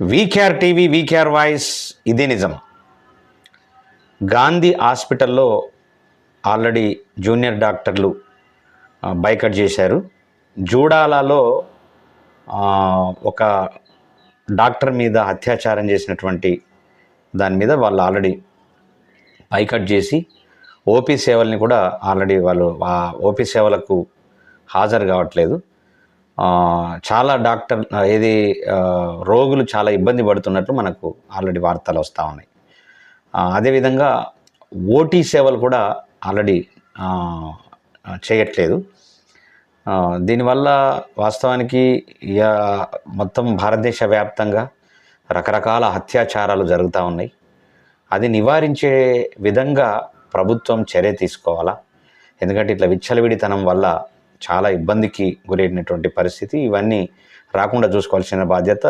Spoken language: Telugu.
వీకేఆర్ టీవీ, వీకేఆర్ వాయిస్, ఇదే నిజం. గాంధీ హాస్పిటల్లో ఆల్రెడీ జూనియర్ డాక్టర్లు బైకట్ చేశారు. జూడాలలో ఒక డాక్టర్ మీద అత్యాచారం చేసినటువంటి దాని మీద వాళ్ళు ఆల్రెడీ బైకట్ చేసి ఓపీ సేవల్ని కూడా ఆల్రెడీ వాళ్ళు ఆ ఓపీ సేవలకు హాజరు కావట్లేదు. చాలా రోగులు చాలా ఇబ్బంది పడుతున్నట్లు మనకు ఆల్రెడీ వార్తలు వస్తూ ఉన్నాయి. అదేవిధంగా ఓటీ సేవలు కూడా ఆల్రెడీ చేయట్లేదు. దీనివల్ల వాస్తవానికి మొత్తం భారతదేశ వ్యాప్తంగా రకరకాల అత్యాచారాలు జరుగుతూ ఉన్నాయి. అది నివారించే విధంగా ప్రభుత్వం చర్య తీసుకోవాలా. ఎందుకంటే ఇట్లా విచ్చలవిడితనం వల్ల చాలా ఇబ్బందికి గురైనటువంటి పరిస్థితి. ఇవన్నీ రాకుండా చూసుకోవాల్సిన బాధ్యత